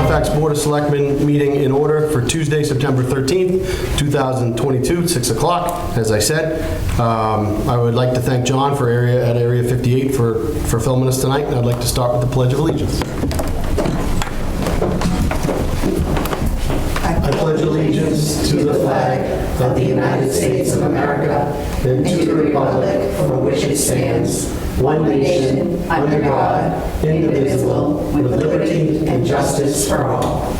Halifax Board of Selectmen meeting in order for Tuesday, September 13th, 2022, 6 o'clock, as I said. I would like to thank John for Area 58 for filming us tonight, and I'd like to start with the Pledge of Allegiance. I pledge allegiance to the flag of the United States of America and to the republic for which it stands, one nation, under God, indivisible, with liberty and justice for all.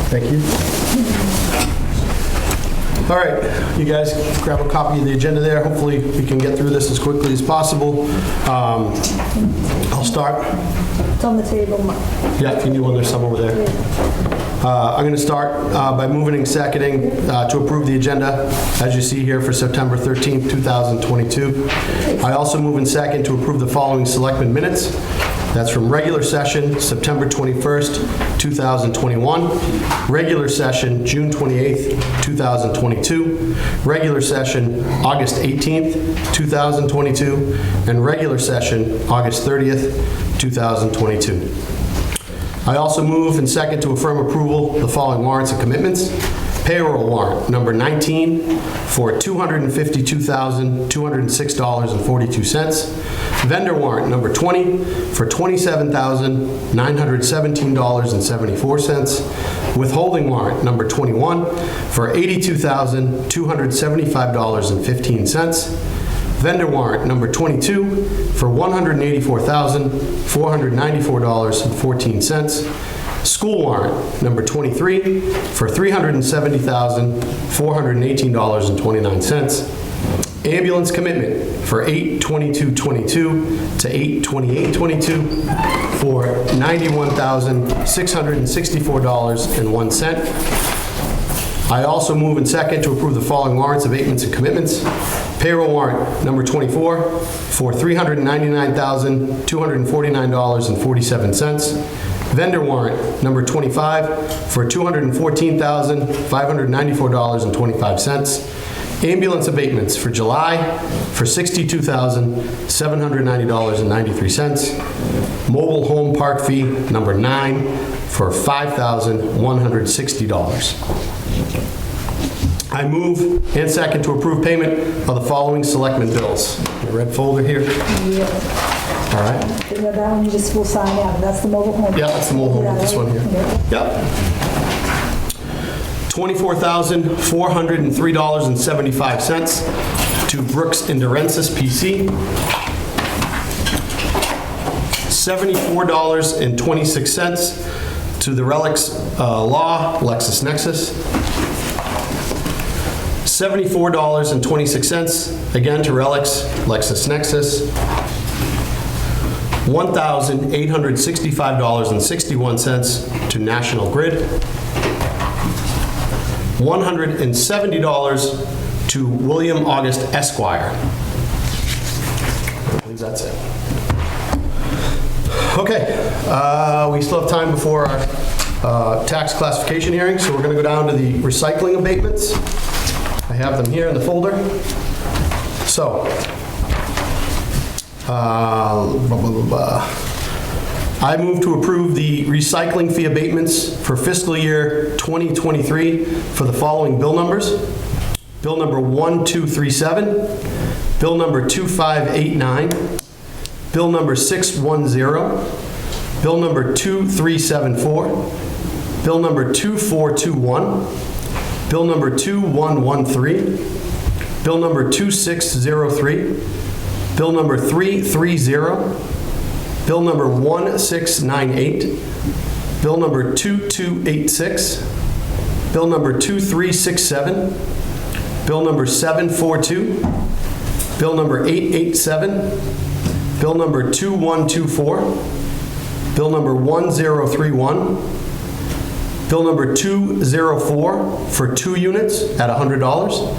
Thank you. All right, you guys grab a copy of the agenda there. Hopefully we can get through this as quickly as possible. I'll start. It's on the table. Yeah, if you need one, there's some over there. I'm going to start by moving and seconding to approve the agenda, as you see here, for September 13th, 2022. I also move and second to approve the following Selectmen minutes. That's from regular session, September 21st, 2021, regular session, June 28th, 2022, regular session, August 18th, 2022, and regular session, August 30th, 2022. I also move and second to affirm approval of the following warrants and commitments. Payroll warrant number 19 for $252,206.42. Vendor warrant number 20 for $27,917.74. Withholding warrant number 21 for $82,275.15. Vendor warrant number 22 for $184,494.14. School warrant number 23 for $370,418.29. Ambulance commitment for 8/22/22 to 8/28/22 for $91,664.01. I also move and second to approve the following warrants, abatements, and commitments. Payroll warrant number 24 for $399,249.47. Vendor warrant number 25 for $214,594.25. Ambulance abatements for July for $62,790.93. Mobile home park fee number 9 for $5,160. I move and second to approve payment of the following Selectmen bills. The red folder here. Yeah. All right. That one you just will sign out. That's the mobile home. Yeah, that's the mobile home. This one here. Yep. $24,403.75 to Brooks and Durensis PC. $74.26 to the Relics Law LexisNexis. $74.26 again to Relics LexisNexis. $1,865.61 to National Grid. $170 to William August Esquire. I believe that's it. Okay, we still have time before our tax classification hearing, so we're going to go down to the recycling abatements. I have them here in the folder. So, I move to approve the recycling fee abatements for fiscal year 2023 for the following bill numbers. Bill number 1237, bill number 2589, bill number 610, bill number 2374, bill number 2421, bill number 2113, bill number 2603, bill number 330, bill number 1698, bill number 2286, bill number 2367, bill number 742, bill number 887, bill number 2124, bill number 1031, bill number 204 for 2 units at $100,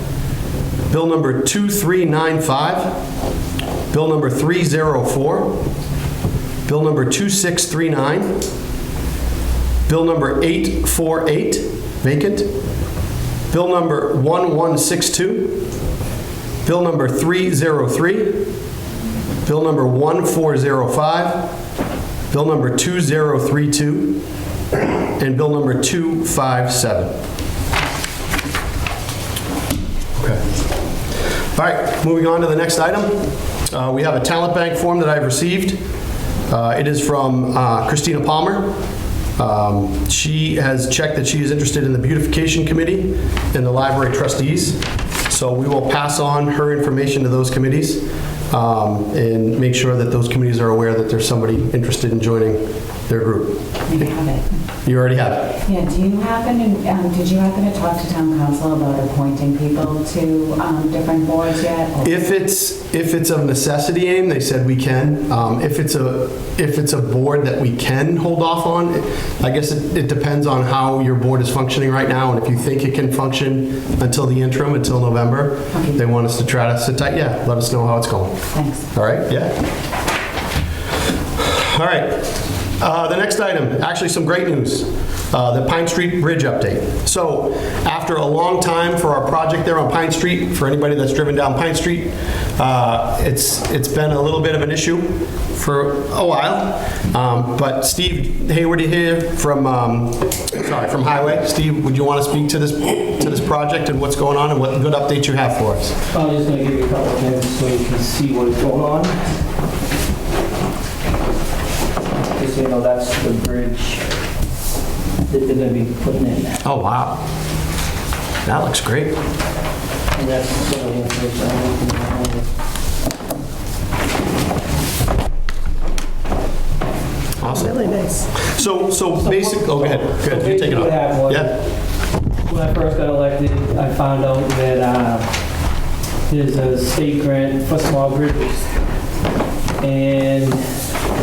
bill number 2395, bill number 304, bill number 2639, bill number 848, vacant, bill number 1162, bill number 303, bill number 1405, bill number 2032, and Bill number 257. Okay. All right, moving on to the next item. We have a talent bank form that I've received. It is from Christina Palmer. She has checked that she is interested in the beautification committee and the library trustees. So we will pass on her information to those committees and make sure that those committees are aware that there's somebody interested in joining their group. You have it. You already have it? Yeah, did you happen to talk to town council about appointing people to different boards yet? Or- If it's of necessity, Aim, they said we can. If it's a board that we can hold off on, I guess it depends on how your board is functioning right now, and if you think it can function until the interim, until November, Okay. they want us to try to sit tight, yeah, let us know how it's going. Thanks. All right, yeah. All right. The next item, actually some great news, the Pine Street Bridge update. So after a long time for our project there on Pine Street, for anybody that's driven down Pine Street, it's been a little bit of an issue for a while. But Steve Hayward here from Highway. Steve, would you want to speak to this project and what's going on and what good updates you have for us? I'm just going to give you a couple of things so you can see what is going on. Just so you know, that's the bridge that they're going to be putting in. Oh, wow. That looks great. And that's some of the information I'm looking at. Awesome. Really nice. So basic, oh, go ahead. Good, you take it What on. happened was, Yeah. when I first got elected, I found out that there's a state grant for small bridges. And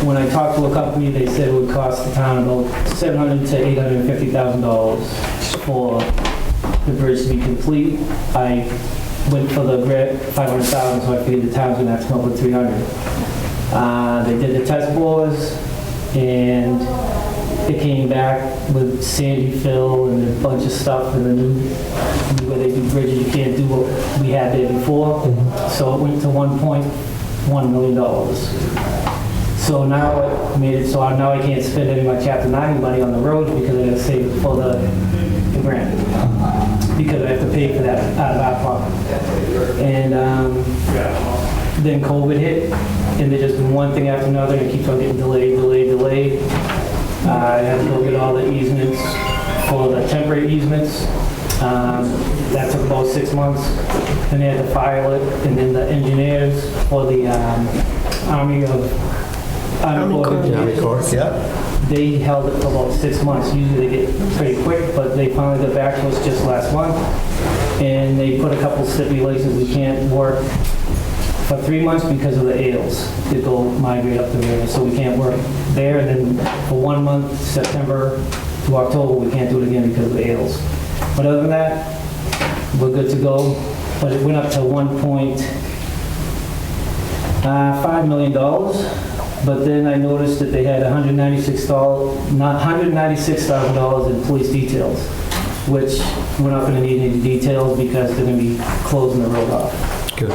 when I talked to a company, they said it would cost the town about $700,000 to $850,000 for the bridge to be complete. I went for the grant, $500,000, so I figured the town's gonna have to come up with $300,000. They did the test bores, and it came back with sandy fill and a bunch of stuff, and the new way they do bridges, you can't do what we had there before. So it went to $1.1 million. So now it made it so now I can't spend any of my Chapter 90 money on the roads because I gotta save it for the grant. Because I have to pay for that out of our pocket. And then COVID hit, and there's just been one thing after another, and it keeps on getting delayed. I had to go get all the easements for the temporary easements. That took about 6 months. Then they had to file it, and then the engineers for the Army Corps of Army Corps, Engineers, yeah. they held it for about 6 months. Usually they get pretty quick, but they finally got back to us just last month. And they put a couple stipulations. We can't work for 3 months because of the ales that go migrate up the river. So we can't work there. And then for 1 month, September to October, we can't do it again because of the ales. But other than that, we're good to go. But it went up to $1.5 million. But then I noticed that they had $196,000 in police details, which we're not going to need any details because they're going to be closing the road off. Good.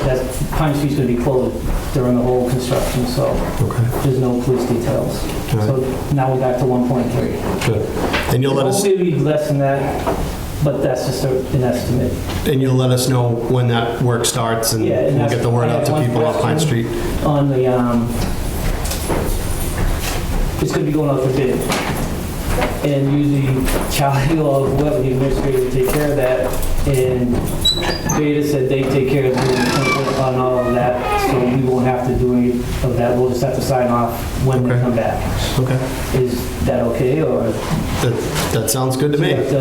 Pine Street's going to be closed during the whole construction, so Okay. there's no police details. All right. So now we're back to 1.3. Good. And you'll let us, Hopefully it'll be less than that, but that's just an estimate. know when that work starts and Yeah, and we'll that's- get the word I out have to one people on Pine question. Street. On the, it's going to be going out for bid. And usually Charlie or whoever the administrator would take care of that. And Beta said they take care of doing the template on all of that, so we won't have to do any of that. We'll just have to sign off when they Okay. come back. Okay. Is that okay, or That sounds good to do you me. have to,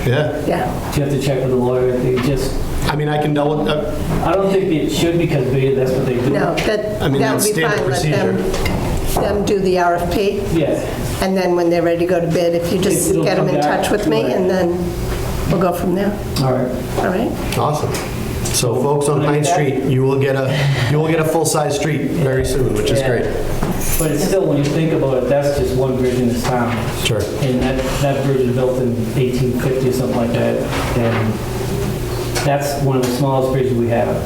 Yeah. Yeah. do you have to check with the lawyer? They just, I mean, I can double, I don't think it should because Beta, that's what they do. No, that I mean, that that's would be standard fine. Let procedure. them do the RFP, Yeah. and then when they're ready to go to bid, if you just It'll get them come in back. touch with me, and then we'll go from there. All right. All right? Awesome. So folks on Pine Street, you will get a full-size street very soon, which is Yeah. great. But it's still, when you think about it, that's just one bridge in this town. Sure. And that bridge was built in 1850 or something like that. And that's one of the smallest bridges we have.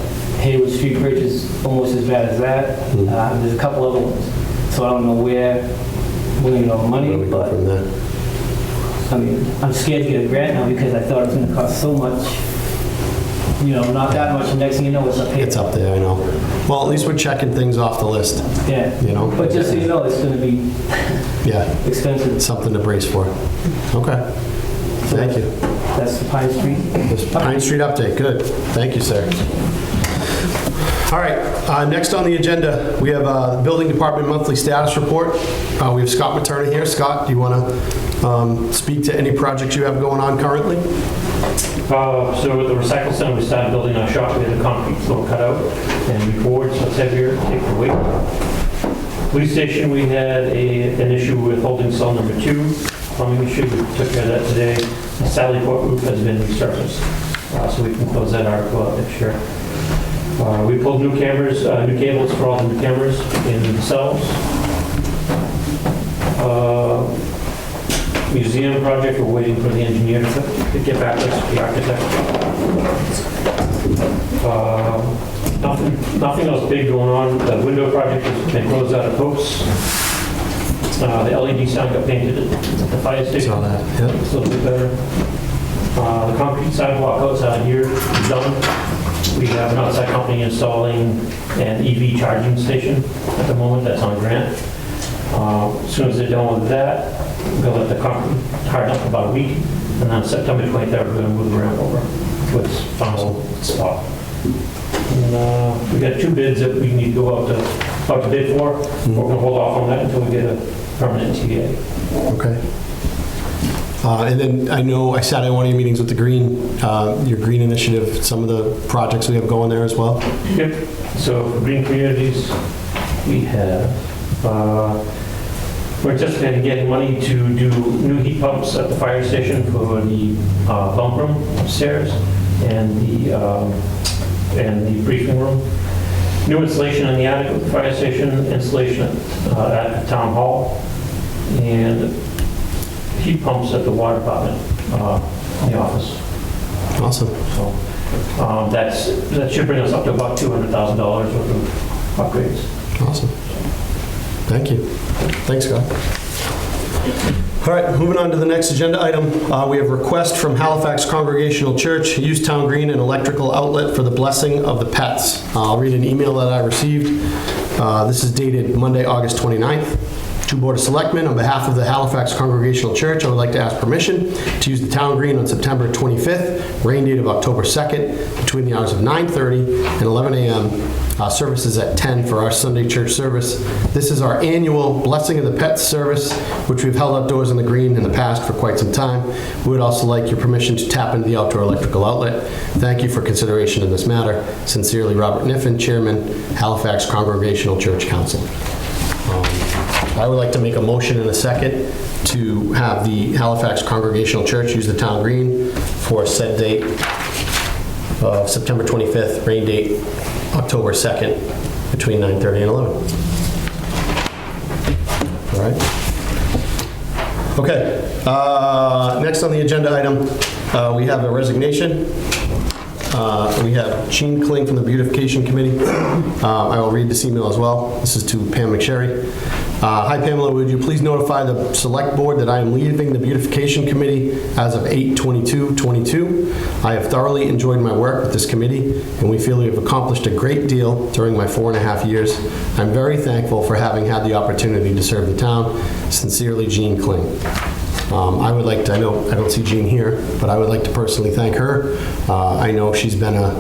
Hayward Street Bridge is almost as bad as that. There's a couple other ones. So I don't know where we're going to get all the money, Where we go but from there. I mean, I'm scared to get a grant now because I thought it was gonna cost so much, not that much, and next thing you know, it's up here. It's up there, I know. Well, at least we're checking things off the list, Yeah. But just so you know, it's gonna be Yeah, expensive. something to brace for. Okay, thank you. That's the Pine Street. This Pine Street update, good. Thank you, sir. All right, next on the agenda, we have the Building Department Monthly Status Report. We have Scott Materna here. Scott, do you want to speak to any projects you have going on currently? So with the recycle center, we started building our shop. We had a concrete floor cut out and reboard, so it's heavier, take the weight. Police station, we had an issue with holding cell number 2. Plumbing issue, we took care of that today. The Sally Port roof has been resurfaced, so we can close that article out next year. We pulled new cameras, new cables for all the new cameras in the cells. Museum project, we're waiting for the engineer to get back to us, the architect. Nothing else big going on. The window project has been closed out of posts. The LED sign got painted at the fire station. Saw that, yep. It's a little bit better. The concrete sidewalk outside here is done. We have an outside company installing an EV charging station at the moment. That's on grant. As soon as they're done with that, we'll let the concrete harden up for about a week. And then September 23rd, we're going to move the ramp over to its final spot. And we got 2 bids that we need to go out to bid for. We're going to hold off on that until we get a permanent TA. Okay. And then I know I sat in one of your meetings with the your green initiative, some of the projects we have going there as well. Yep. So for green communities, we have, we're anticipating getting money to do new heat pumps at the fire station for the bunk room upstairs and the briefing room. New installation in the attic of the fire station, installation at the town hall, and heat pumps at the water department in the office. Awesome. So that should bring us up to about $200,000 worth of upgrades. Awesome. Thank you. Thanks, Scott. All right, moving on to the next agenda item. We have a request from Halifax Congregational Church, use town green and electrical outlet for the blessing of the pets. I'll read an email that I received. This is dated Monday, August 29th. To Board of Selectmen, on behalf of the Halifax Congregational Church, I would like to ask permission to use the town green on September 25th, rain date of October 2nd, between the hours of 9:30 and 11 a.m. Services at 10 for our Sunday church service. This is our annual Blessing of the Pets service, which we've held outdoors on the green in the past for quite some time. We would also like your permission to tap into the outdoor electrical outlet. Thank you for consideration in this matter. Sincerely, Robert Niffen, Chairman, Halifax Congregational Church Council. I would like to make a motion in a second to have the Halifax Congregational Church use the town green for a set date of September 25th, rain date October 2nd, between 9:30 and 11. All right. Okay. Next on the agenda item, we have a resignation. We have Gene Kling from the Beautification Committee. I will read this email as well. This is to Pam McSherry. Hi Pamela, would you please notify the Select Board that I am leaving the Beautification Committee as of 8/22/22. I have thoroughly enjoyed my work with this committee, and we feel we have accomplished a great deal during my 4.5 years. I'm very thankful for having had the opportunity to serve the town. Sincerely, Gene Kling. I would like to, I know I don't see Jean here, but I would like to personally thank her. I know she's been a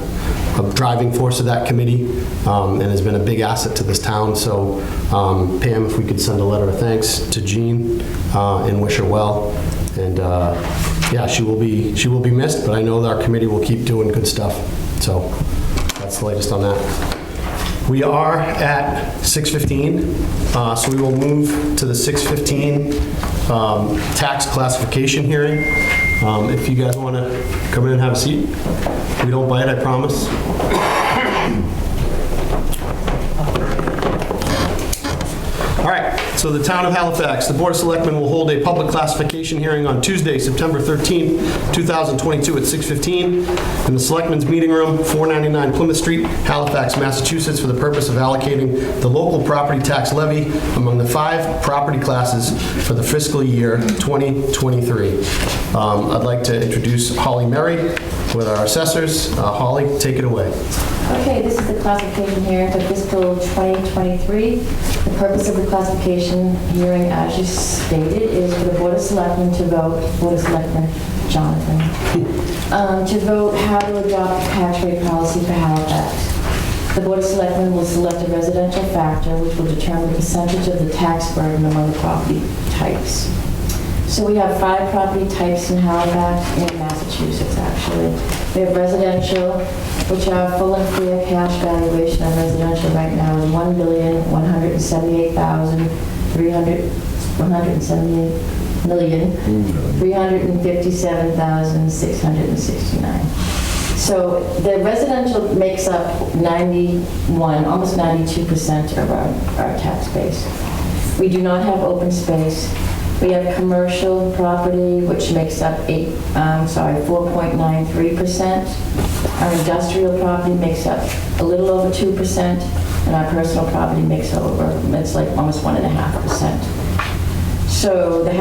driving force of that committee and has been a big asset to this town. So Pam, if we could send a letter of thanks to Jean and wish her well. And yeah, she will be missed, but I know that our committee will keep doing good stuff. So that's the latest on that. We are at 6:15, so we will move to the 6:15 tax classification hearing. If you guys want to come in and have a seat. We don't bite, I promise. All right. So the Town of Halifax, the Board of Selectmen will hold a public classification hearing on Tuesday, September 13th, 2022 at 6:15 in the Selectmen's Meeting Room, 499 Plymouth Street, Halifax, Massachusetts, for the purpose of allocating the local property tax levy among the 5 property classes for the fiscal year 2023. I'd like to introduce Holly Merry with our assessors. Holly, take it away. Okay, this is the classification hearing for fiscal 2023. The purpose of the classification hearing, as you stated, is for the Board of Selectmen to vote, Board of Selectmen, Jonathan, to vote how to adopt a tax rate policy for Halifax. The Board of Selectmen will select a residential factor which will determine the percentage of the tax burden among the property types. So we have 5 property types in Halifax and Massachusetts, actually. We have residential, which our full and fair cash valuation of residential right now is $1,178,357,669. So the residential makes up 91, almost 92% of our tax base. We do not have open space. We have commercial property, which makes up 4.93%. Our industrial property makes up a little over 2%, and our personal property makes over, it's like almost 1.5%. So the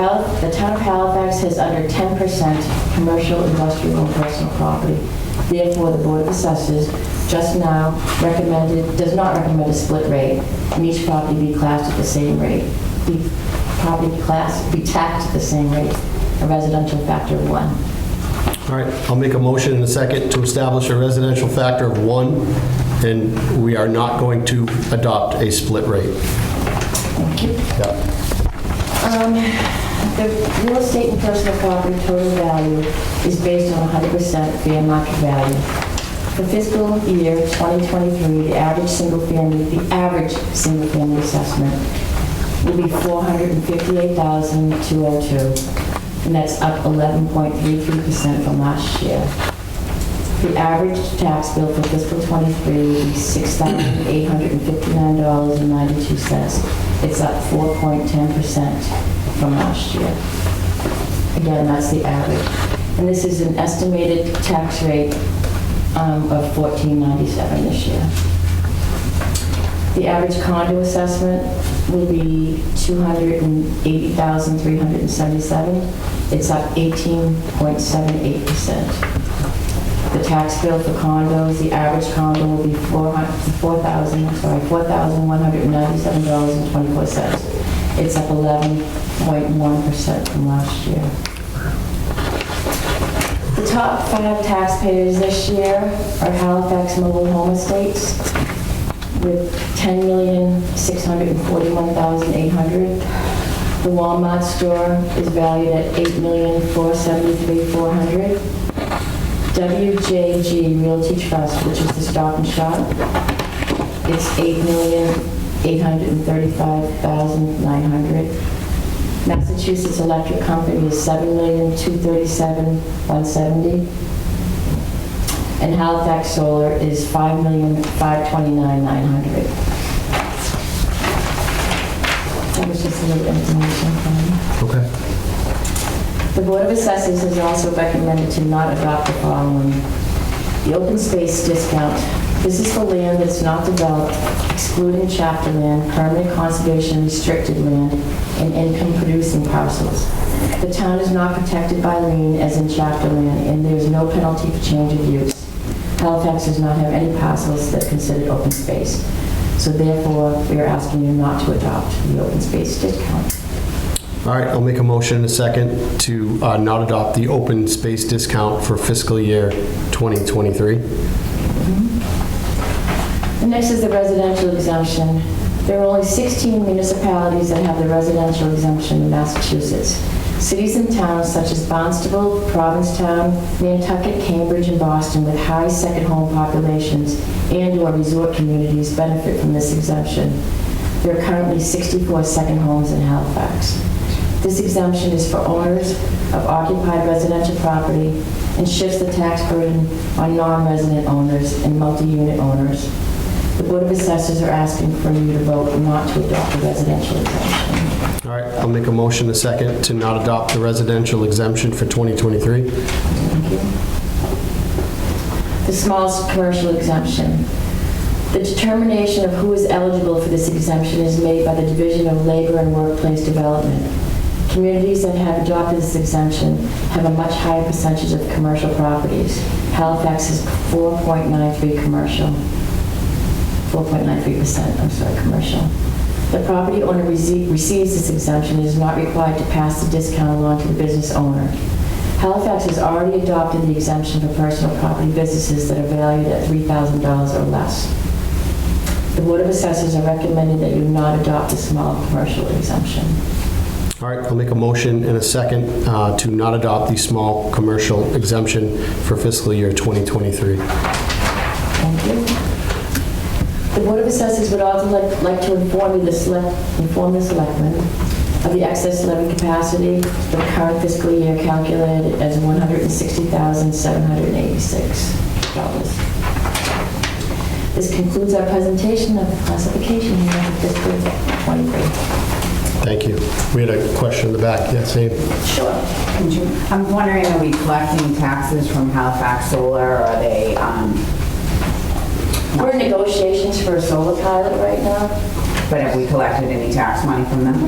town of Halifax has under 10% commercial, industrial, and personal property. Therefore, the Board of Assessors just now does not recommend a split rate, and each property be classed at the same rate. Property class be taxed at the same rate, a residential factor of 1. All right, I'll make a motion in a second to establish a residential factor of 1, and we are not going to adopt a split rate. Thank you. Yeah. The real estate and personal property total value is based on 100% fair market value. For fiscal year 2023, the average single-family assessment will be $458,202, and that's up 11.33% from last year. The average tax bill for fiscal 23 will be $6,859.92. It's up 4.10% from last year. Again, that's the average. And this is an estimated tax rate of $14.97 this year. The average condo assessment will be $280,377. It's up 18.78%. The tax bill for condos, the average condo will be $4,197.24. It's up 11.1% from last year. The top 5 taxpayers this year are Halifax Mobile Home Estates with $10,641,800. The Walmart store is valued at $8,473,400. WJG Realty Trust, which is the Stop and Shop, it's $8,835,900. Massachusetts Electric Company is $7,237,170. And Halifax Solar is $5,529,900. That was just a little information from me. Okay. The Board of Assessors has also recommended to not adopt the following. The open space discount. This is for land that's not developed, excluding chapter land, permanent conservation restricted land, and income-producing parcels. The town is not protected by lien as in chapter land, and there is no penalty for change of use. Halifax does not have any parcels that are considered open space. So therefore, we are asking you not to adopt the open space discount. All right, I'll make a motion in a second to not adopt the open space discount for fiscal year 2023. The next is the residential exemption. There are only 16 municipalities that have the residential exemption in Massachusetts. Cities and towns such as Barnstable, Provincetown, Nantucket, Cambridge, and Boston with high second home populations and/or resort communities benefit from this exemption. There are currently 64 second homes in Halifax. This exemption is for owners of occupied residential property and shifts the tax burden on non-resident owners and multi-unit owners. The Board of Assessors are asking for you to vote not to adopt the residential exemption. All right, I'll make a motion a second to not adopt the residential exemption for 2023. Thank you. The small commercial exemption. The determination of who is eligible for this exemption is made by the Division of Labor and Workplace Development. Communities that have adopted this exemption have a much higher percentage of commercial properties. Halifax is 4.93 commercial. 4.93%, I'm sorry, commercial. The property owner receives this exemption and is not required to pass the discount along to the business owner. Halifax has already adopted the exemption for personal property businesses that are valued at $3,000 or less. The Board of Assessors are recommending that you not adopt the small commercial exemption. All right, I'll make a motion in a second to not adopt the small commercial exemption for fiscal year 2023. Thank you. The Board of Assessors would also like to inform the Selectmen of the excess levy capacity for the current fiscal year calculated as $160,786. This concludes our presentation of the classification here for fiscal 23. Thank you. We had a question in the back. Yes, Abe? Sure. I'm wondering, are we collecting taxes from Halifax Solar, or are they, We're in negotiations for a solar pilot right now. but have we collected any tax money from them?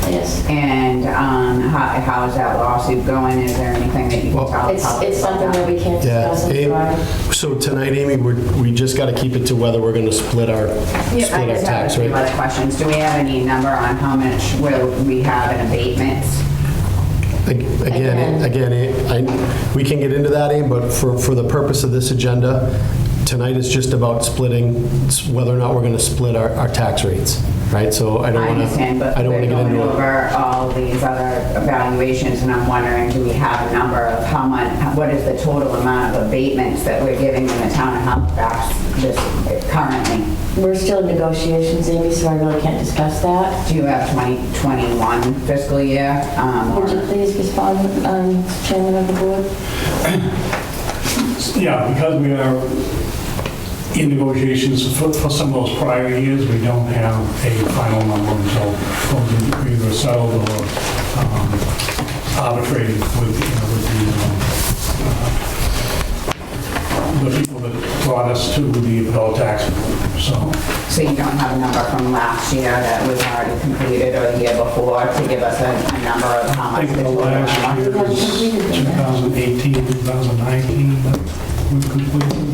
Yes. And how is that lawsuit going? Is there anything that you can tell the public It's something about that we can't Yeah, discuss, I'm Abe, sorry. so tonight, Amy, we just got to keep it to whether we're going to split our I just have a tax few rate. other questions. Do we have any number on how much will we have in abatements? We can get into that, Abe, but for the purpose of this agenda, tonight is just about splitting, whether or not we're going to split our tax rates, right? So I don't want to. understand, but I don't want we're to get going into it. over all these other evaluations, and I'm wondering, do we have a number of how much, what is the total amount of abatements that we're giving in the town of Halifax currently? We're still in negotiations, Amy, so I really can't discuss that. Do you have 2021 fiscal year? Would you please respond, Chairman of the Board? Yeah, because we are in negotiations for some of those prior years, we don't have a final number until those are either settled or arbitrated with the people that brought us to the adult tax. So So you don't have a number from last year that was already completed or the year before to give us a number of how I much think the the total last amount? year was 2018, 2019 that we completed.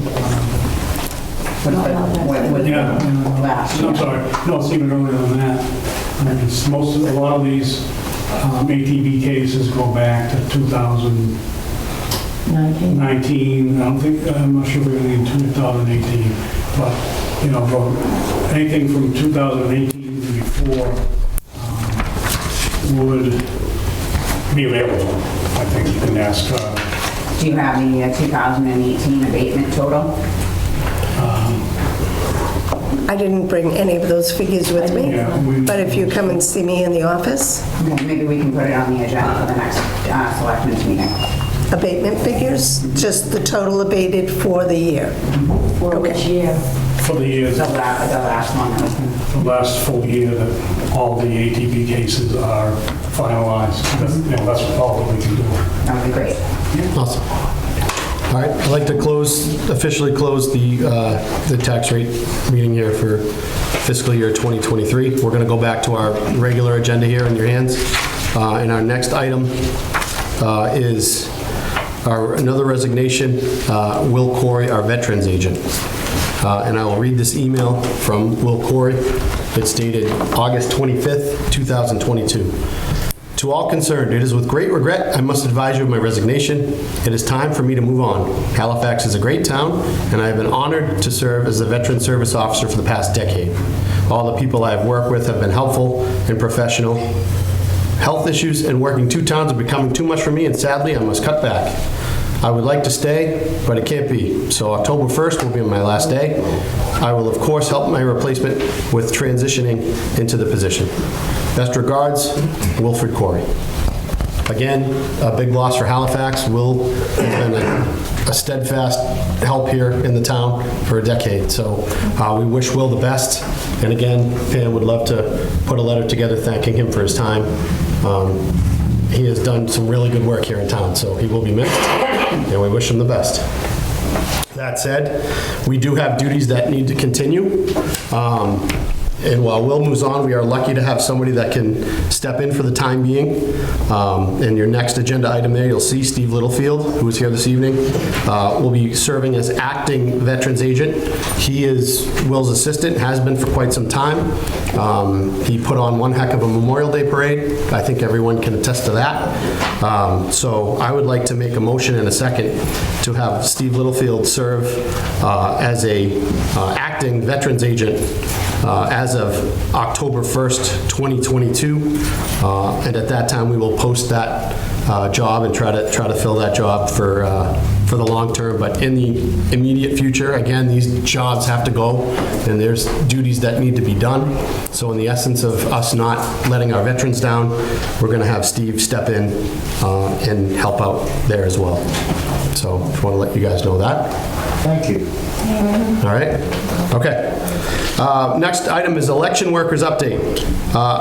Yeah. Last year? I'm sorry, no, it's even earlier than that. It's a lot of these ATV cases go back to 2019. 19. I'm not sure we're in 2018, but, anything from 2018 to before would be available. I think you can ask. Do you have the 2018 abatement total? I didn't bring any of those figures with me, Yeah, but if you come and see me in the office, Okay, maybe we can put it on the agenda for the next selectmen's meeting. abatement figures, just the total abated for the year. For which year? For the years, The last one that was in. the last full year that all the ATV cases are finalized. That's all that we can do. That would be great. Awesome. All right, I'd like to officially close the tax rate meeting here for fiscal year 2023. We're going to go back to our regular agenda here in your hands. And our next item is another resignation, Will Corey, our veterans agent. And I will read this email from Will Corey. It's dated August 25th, 2022. To all concerned, it is with great regret I must advise you of my resignation. It is time for me to move on. Halifax is a great town, and I have been honored to serve as a veteran service officer for the past decade. All the people I have worked with have been helpful and professional. Health issues and working two towns are becoming too much for me, and sadly, I must cut back. I would like to stay, but it can't be. So October 1st will be my last day. I will, of course, help my replacement with transitioning into the position. Best regards, Wilfred Corey. Again, a big loss for Halifax. Will has been a steadfast help here in the town for a decade. So we wish Will the best. And again, Pam would love to put a letter together thanking him for his time. He has done some really good work here in town, so he will be missed, and we wish him the best. That said, we do have duties that need to continue. And while Will moves on, we are lucky to have somebody that can step in for the time being. In your next agenda item there, you'll see Steve Littlefield, who is here this evening, will be serving as acting veterans agent. He is Will's assistant, has been for quite some time. He put on one heck of a Memorial Day parade. I think everyone can attest to that. So I would like to make a motion in a second to have Steve Littlefield serve as a acting veterans agent as of October 1st, 2022. And at that time, we will post that job and try to fill that job for the long term. But in the immediate future, again, these jobs have to go, and there's duties that need to be done. So in the essence of us not letting our veterans down, we're going to have Steve step in and help out there as well. So just want to let you guys know that. Thank you. All right? Okay. Next item is election workers update.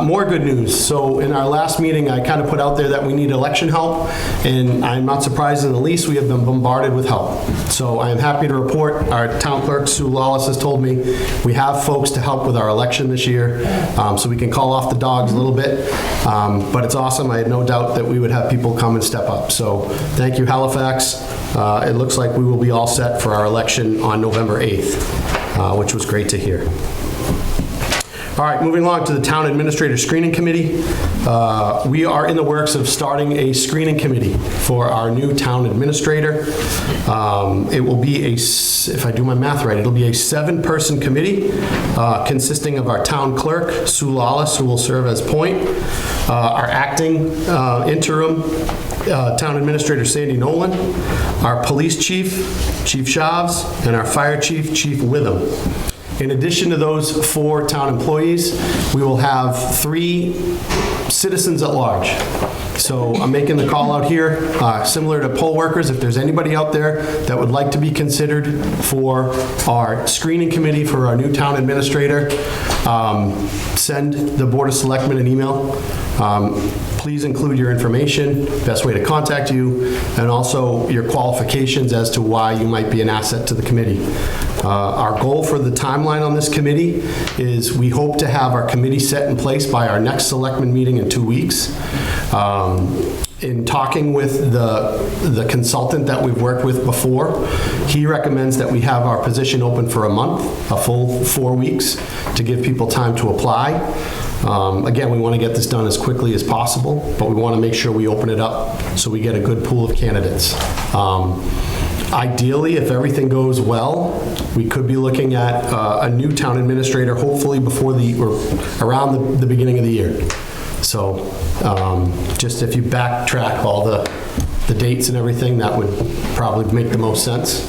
More good news. So in our last meeting, I kind of put out there that we need election help, and I'm not surprised in the least, we have been bombarded with help. So I am happy to report our town clerk, Sue Lawless, has told me we have folks to help with our election this year, so we can call off the dogs a little bit. But it's awesome. I had no doubt that we would have people come and step up. So thank you, Halifax. It looks like we will be all set for our election on November 8th, which was great to hear. All right, moving along to the Town Administrator Screening Committee. We are in the works of starting a screening committee for our new town administrator. It will be if I do my math right, it'll be a 7-person committee consisting of our town clerk, Sue Lawless, who will serve as point, our acting interim town administrator, Sandy Nolan, our police chief, Chief Shavs, and our fire chief, Chief Witham. In addition to those 4 town employees, we will have 3 citizens at large. So I'm making the call out here, similar to poll workers, if there's anybody out there that would like to be considered for our screening committee for our new town administrator, send the Board of Selectmen an email. Please include your information, best way to contact you, and also your qualifications as to why you might be an asset to the committee. Our goal for the timeline on this committee is we hope to have our committee set in place by our next Selectmen meeting in 2 weeks. In talking with the consultant that we've worked with before, he recommends that we have our position open for a month, a full 4 weeks, to give people time to apply. Again, we want to get this done as quickly as possible, but we want to make sure we open it up so we get a good pool of candidates. Ideally, if everything goes well, we could be looking at a new town administrator, hopefully around the beginning of the year. So just if you backtrack all the dates and everything, that would probably make the most sense.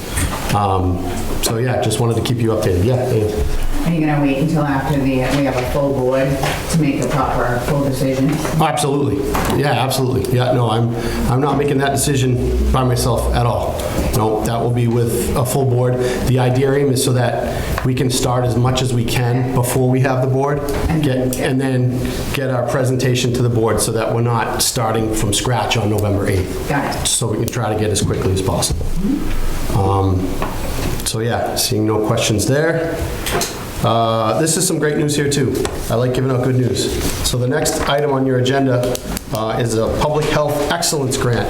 So yeah, just wanted to keep you updated. Yeah, Dave. Are you gonna wait until after we have a full board to make the proper full decision? Absolutely. Yeah, absolutely. Yeah, no, I'm not making that decision by myself at all. No, that will be with a full board. The idea is so that we can start as much as we can before we have the board, and then get our presentation to the board so that we're not starting from scratch on November 8th. Got it. So we can try to get as quickly as possible. So yeah, seeing no questions there. This is some great news here too. I like giving out good news. So the next item on your agenda is a Public Health Excellence Grant.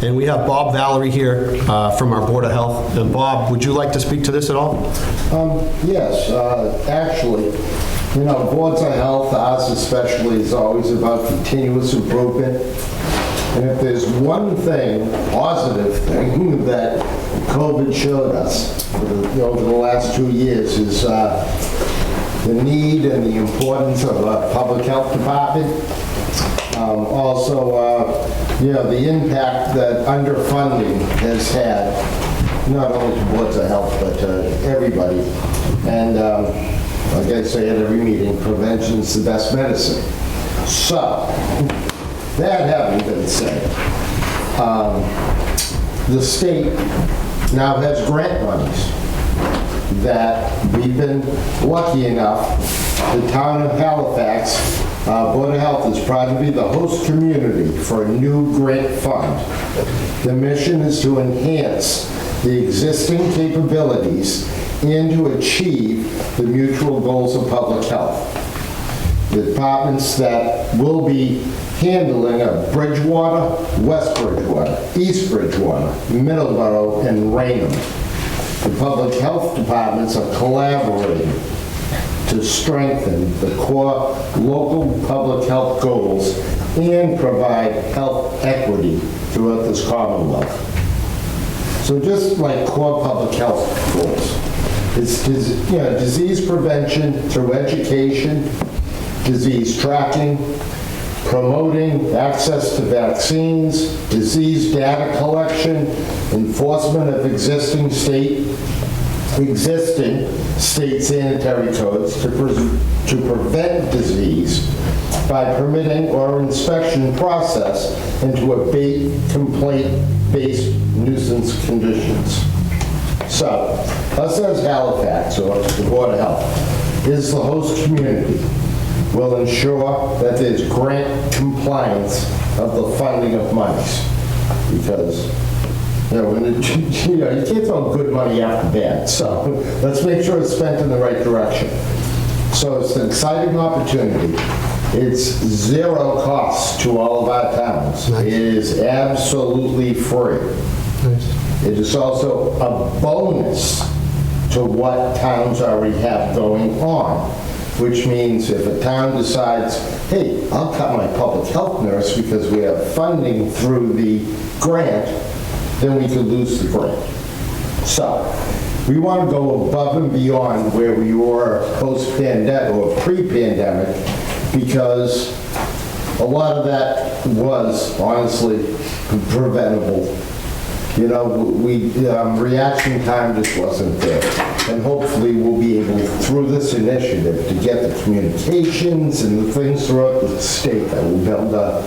And we have Bob Valerie here from our Board of Health. And Bob, would you like to speak to this at all? Yes, actually, boards of health, ours especially, is always about continuous improvement. And if there's one thing, positive thing, that COVID showed us over the last 2 years is the need and the importance of a public health department. Also, the impact that underfunding has had, not only to boards of health, but to everybody. And like I say at every meeting, prevention is the best medicine. So, That having been said, the state now has grant monies that we've been lucky enough, the town of Halifax, Board of Health is proud to be the host community for a new grant fund. The mission is to enhance the existing capabilities and to achieve the mutual goals of public health. The departments that will be handling are Bridgewater, West Bridgewater, East Bridgewater, Middleborough, and Raynham. The public health departments are collaborating to strengthen the core local public health goals and provide health equity throughout this Commonwealth. So just like core public health goals, it's disease prevention through education, disease tracking, promoting access to vaccines, disease data collection, enforcement of existing state sanitary codes to prevent disease by permitting or inspection process and to abate complaint-based nuisance conditions. So, us as Halifax, or the Board of Health, is the host community. Will ensure that there's grant compliance of the funding of monies. Because, you can't throw good money after bad. So let's make sure it's spent in the right direction. So it's an exciting opportunity. It's zero cost to all of our towns. Nice. It is absolutely free. Nice. It is also a bonus to what towns already have going on. Which means if a town decides, hey, I'll cut my public health nurse because we have funding through the grant, then we could lose the grant. So we want to go above and beyond where we were post-pandemic or pre-pandemic, because a lot of that was honestly preventable. Reaction time just wasn't there. And hopefully we'll be able, through this initiative, to get the communications and the things throughout the state that will build a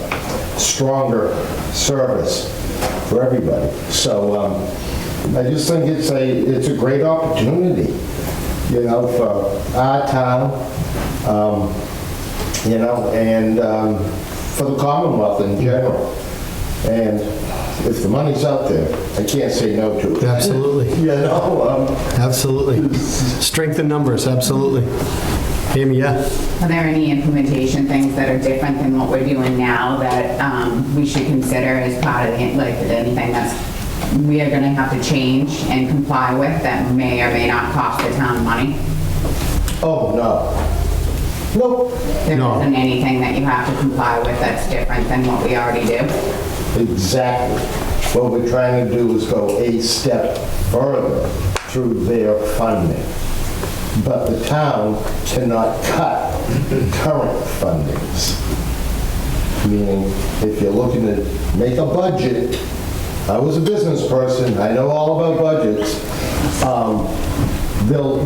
stronger service for everybody. So I just think it's a great opportunity, for our town, and for the Commonwealth in general. And if the money's out there, I can't say no to it. Absolutely. Absolutely. Strength in numbers, absolutely. Amy, yeah? Are there any implementation things that are different than what we're doing now that we should consider as part of anything that's we are going to have to change and comply with that may or may not cost the town money? Oh, no. Nope. There No. isn't anything that you have to comply with that's different than what we already do? Exactly. What we're trying to do is go a step further through their funding. But the town cannot cut current fundings. Meaning, if you're looking to make a budget, I was a business person, I know all about budgets,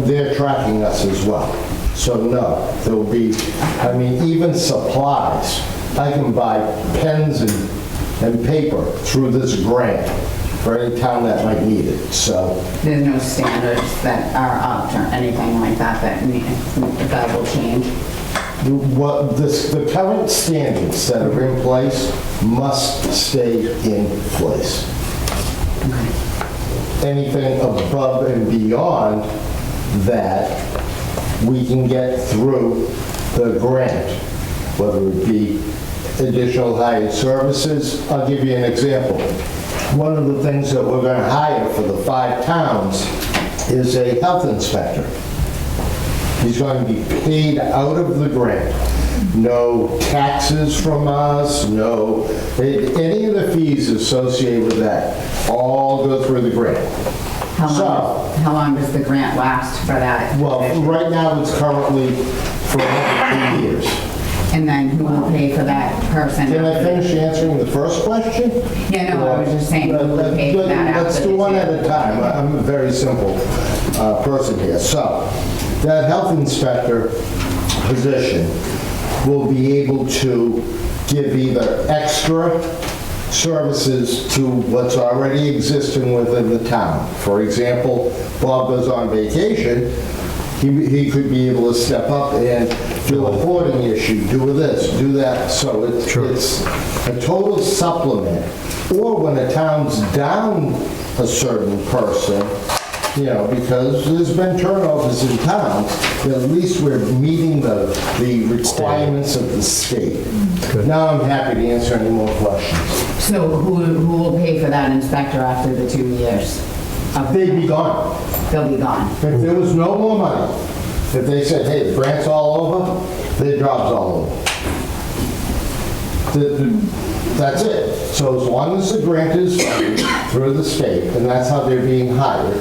they're tracking us as well. So no, there'll be, even supplies. I can buy pens and paper through this grant for any town that might need it, so. There's no standards that are up or anything like that that will change? The current standards that are in place must stay in place. Anything above and beyond that, we can get through the grant, whether it be additional hired services. I'll give you an example. One of the things that we're going to hire for the 5 towns is a health inspector. He's going to be paid out of the grant. No taxes from us, no, any of the fees associated with that all go through the grant. How long does the grant last for that? Well, right now it's currently for another 2 years. And then who will pay for that person? Can I finish answering the first question? Yeah, no, I was just saying, who will pay for that after Let's the do 2 one at years? a time. I'm a very simple person here. So, that health inspector position will be able to give either extra services to what's already existing within the town. For example, Bob goes on vacation, he could be able to step up and do a hoarding issue, do this, do that. So it's a total supplement. Or when a town's down a certain person, you know, because there's been turnovers in towns, at least we're meeting the requirements of the state. Good. Now I'm happy to answer any more questions. So who will pay for that inspector after the 2 years? They'd be gone. They'll be gone. If there was no more money, if they said, hey, the grant's all over, their job's all over. That's it. So as long as the grant is funded through the state, and that's how they're being hired,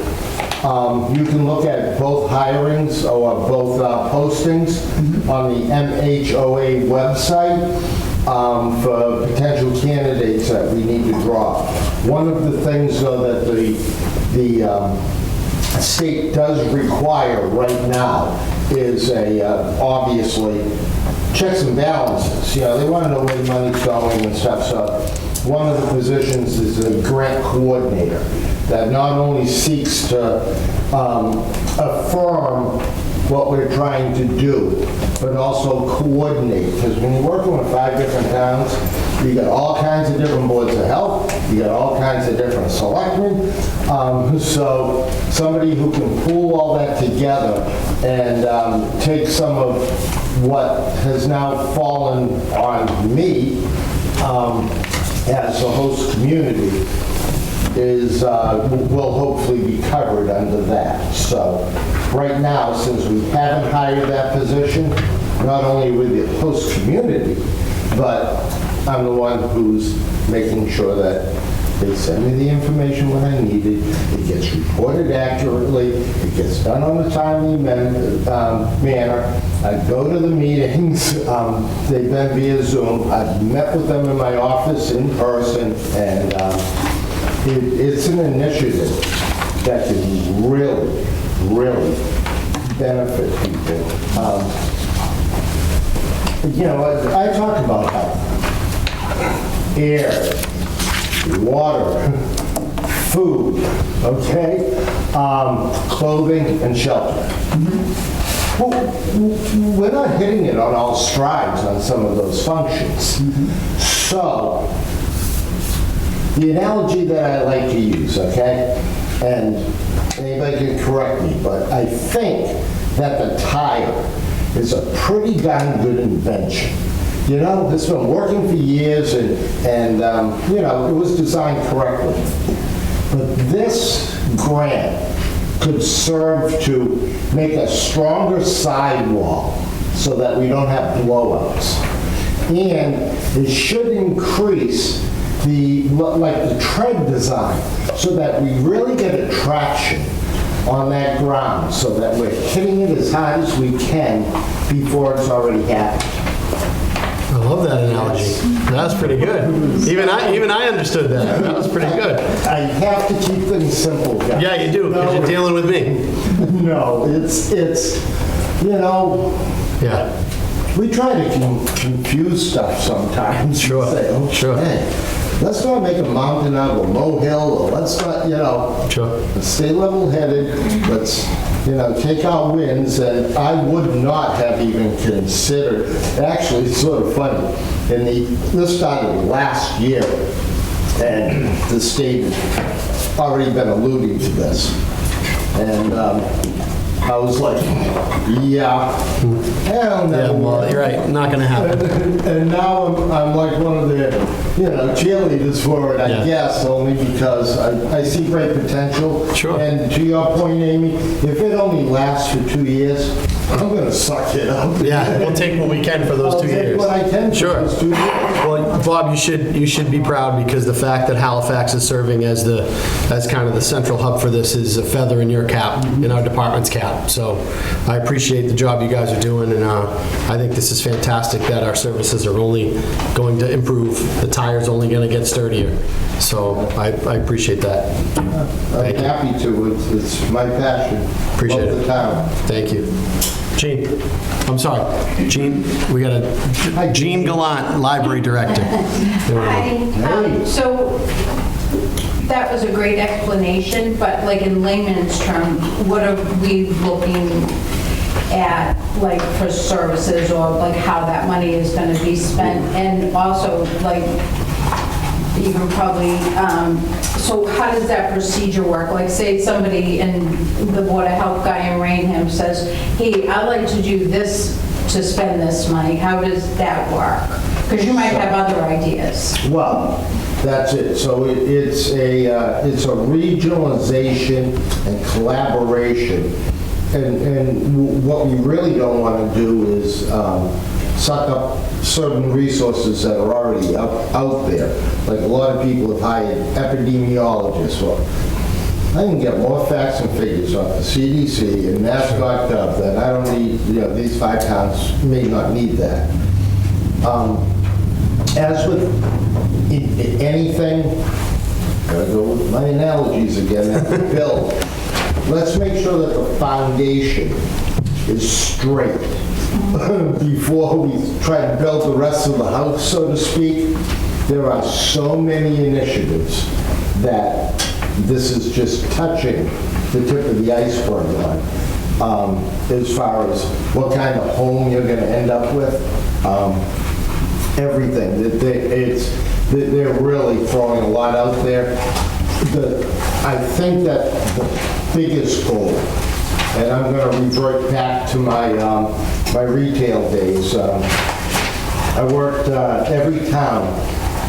you can look at both hirings or both postings on the MHOA website for potential candidates that we need to draw. One of the things, though, that the state does require right now is obviously checks and balances. You know, they want to know where the money's going and stuff. So one of the positions is a grant coordinator that not only seeks to affirm what we're trying to do, but also coordinate. Because when you're working with 5 different towns, you got all kinds of different boards of health, you got all kinds of different selectmen. So somebody who can pull all that together and take some of what has now fallen on me as a host community will hopefully be covered under that. So right now, since we haven't hired that position, not only with the host community, but I'm the one who's making sure that they send me the information when I need it, it gets reported accurately, it gets done on a timely manner. I go to the meetings, they've been via Zoom, I've met with them in my office in person, and it's an initiative that can really, really benefit people. You know, I talk about health, air, water, food, okay? Clothing and shelter. Well, we're not hitting it on all strides on some of those functions. So, the analogy that I like to use, okay? And anybody can correct me, but I think that the tire is a pretty darn good invention. You know, it's been working for years and you know, it was designed correctly. But this grant could serve to make a stronger sidewall so that we don't have blowouts. And it should increase the tread design so that we really get a traction on that ground so that we're hitting it as hard as we can before it's already happened. I love that analogy. That's pretty good. Even I understood that. That was pretty good. I have to keep things simple, guys. Yeah, you do, because you're dealing with me. No, it's you know, Yeah. we try to confuse stuff sometimes. Sure, Say, okay, sure. let's not make a mountain out of a molehill, or let's not, you know, Sure. let's stay level-headed, let's, you know, take our wins, and I would not have even considered, actually, it's sort of funny, this started last year, and the state had already been alluding to this, and I was like, yeah, hell no. Yeah, well, you're right. Not going to happen. And now I'm like one of the, you know, cheerleaders for it, I Yeah. guess, only because I see great potential. Sure. And to your point, Amy, if it only lasts for 2 years, I'm going to suck it up. Yeah, we'll take what we can for those 2 I'll take years. what I can for Sure. those 2 years. Well, Bob, you should be proud, because the fact that Halifax is serving as kind of the central hub for this is a feather in your cap, in our department's cap. So I appreciate the job you guys are doing, and I think this is fantastic that our services are only going to improve. The tire's only going to get sturdier. So I appreciate that. I'm Thank you. happy to. It's my passion. Appreciate Love it. the town. Thank you. Gene, I'm sorry. Gene, we got Hi, a Gene Gallant, Library Director. Hi. So that was a great explanation, but like in layman's term, what are we looking at, like for services or like how that money is going to be spent? And also like even probably, so how does that procedure work? Like say somebody in the Board of Health guy in Rainham says, hey, I'd like to do this to spend this money. How does that work? Because you might have other ideas. Well, that's it. So it's a regionalization and collaboration. And what we really don't want to do is suck up certain resources that are already out there. Like a lot of people have hired epidemiologists. Well, I can get more facts and figures off the CDC and mass.gov that I don't need, these 5 towns may not need that. As with anything, gotta go with my analogies again, that we build, let's make sure that the foundation is straight before we try to build the rest of the house, so to speak. There are so many initiatives that this is just touching the tip of the iceberg on, as far as what kind of home you're going to end up with. Everything. They're really throwing a lot out there. I think that the biggest goal, and I'm going to revert back to my retail days. I worked every town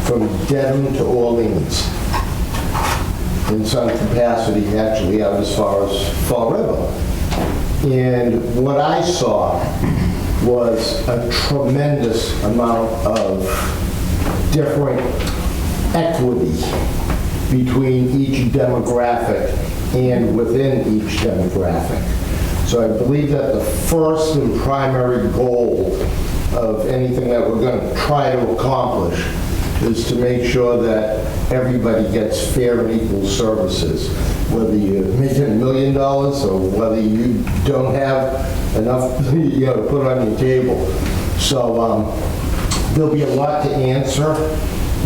from Dedham to Orleans in some capacity, actually out as far as Fall River. And what I saw was a tremendous amount of different equity between each demographic and within each demographic. So I believe that the first and primary goal of anything that we're going to try to accomplish is to make sure that everybody gets fair and equal services, whether you make it $1 million or whether you don't have enough to put on your table. So there'll be a lot to answer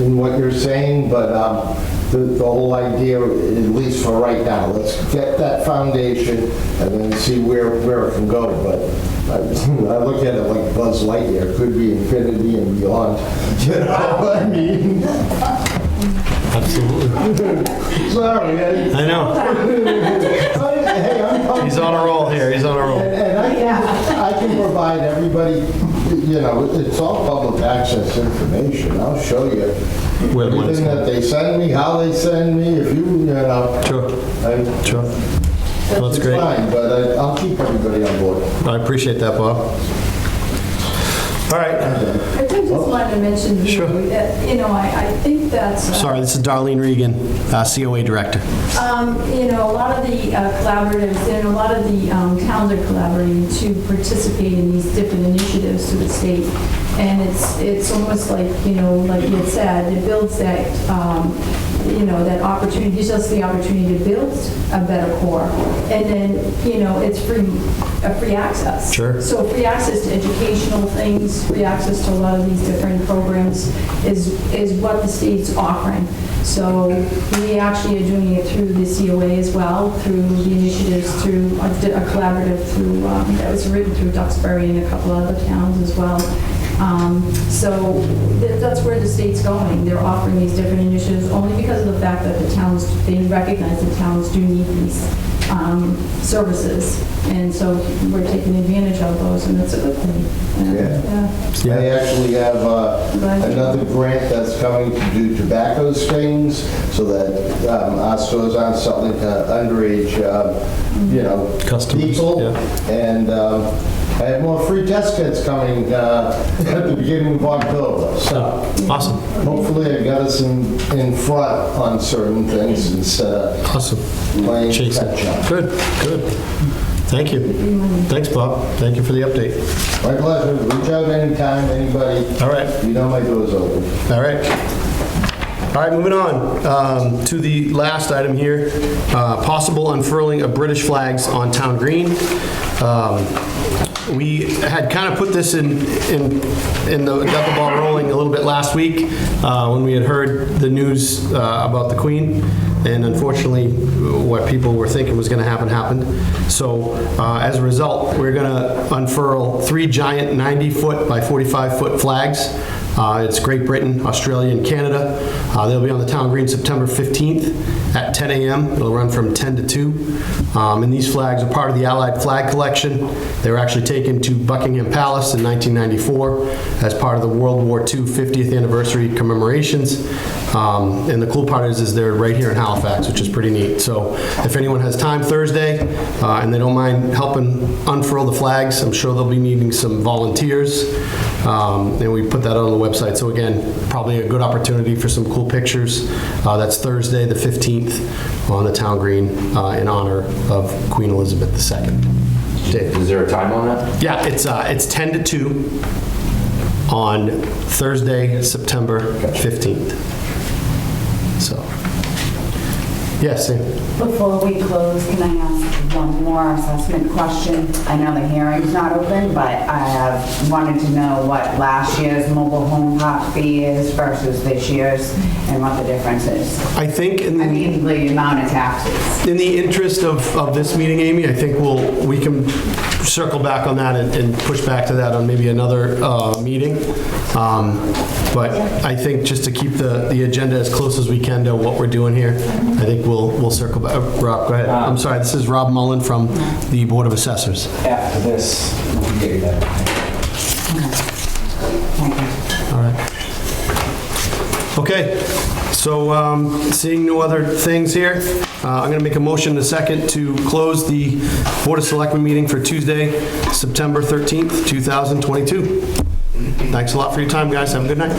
in what you're saying, but the whole idea, at least for right now, let's get that foundation and then see where it can go. But I look at it like Buzz Lightyear, could be infinity and beyond. You know what I mean? Absolutely. Sorry. I know. Hey, I'm He's on a roll here. He's on a roll. And I can provide everybody, it's all public access information. I'll show you Where the money's everything that they send me, how they send me, if Sure. Sure. Well, that's it's great. fine, but I'll keep everybody on board. I appreciate that, Bob. All right. I just wanted to mention, Sure. that, I think that's, Sorry, this is Darlene Regan, COA Director. a lot of the collaboratives, and a lot of the towns are collaborating to participate in these different initiatives to the state. And it's almost like, like you had said, it builds that, that opportunity, gives us the opportunity to build a better core. And then, it's free access. Sure. So free access to educational things, free access to a lot of these different programs is what the state's offering. So we actually are doing it through the COA as well, through the initiatives, through a collaborative through, that was written through Duxbury and a couple other towns as well. So that's where the state's going. They're offering these different initiatives only because of the fact that the towns, they recognize the towns do need these services. And so we're taking advantage of those, and it's a good thing. Yeah. I actually have another grant that's coming to do tobacco stings so that our stores aren't selling to underage, Customers, people. yeah. And I have more free test kits coming at the beginning of October. So Awesome. hopefully I got us in front on certain things instead of Awesome. playing Chasing. catch up. Good. Thank you. Thanks, Bob. Thank you for the update. My pleasure. Reach out anytime, anybody. All right. You know my door's open. All right. All right, moving on to the last item here, possible unfurling of British flags on town green. We had kind of put this got the ball rolling a little bit last week when we had heard the news about the Queen. And unfortunately, what people were thinking was going to happen happened. So as a result, we're going to unfurl 3 giant 90-foot by 45-foot flags. It's Great Britain, Australia, and Canada. They'll be on the town green September 15th at 10 a.m. It'll run from 10 to 2. And these flags are part of the Allied Flag Collection. They were actually taken to Buckingham Palace in 1994 as part of the World War II 50th anniversary commemorations. And the cool part is they're right here in Halifax, which is pretty neat. So if anyone has time Thursday and they don't mind helping unfurl the flags, I'm sure they'll be needing some volunteers. And we put that on the website. So again, probably a good opportunity for some cool pictures. That's Thursday, the 15th, on the town green in honor of Queen Elizabeth II. Dave. Is there a time on that? Yeah, it's 10 to 2 on Thursday, September 15th. So, yes, Sam. Before we close, can I ask one more assessment question? I know the hearing's not open, but I have wanted to know what last year's mobile home park fee is versus this year's and what the difference is. I think the amount of taxes. in the interest of this meeting, Amy, I think we can circle back on that and push back to that on maybe another meeting. But I think just to keep the agenda as close as we can to what we're doing here, I think we'll circle back. Rob, go ahead. I'm sorry, this is Rob Mullen from the Board of Assessors. After this, we can get you that. All right. Okay, so seeing no other things here, I'm going to make a motion in a second to close the Board of Selectmen meeting for Tuesday, September 13th, 2022. Thanks a lot for your time, guys. Have a good night.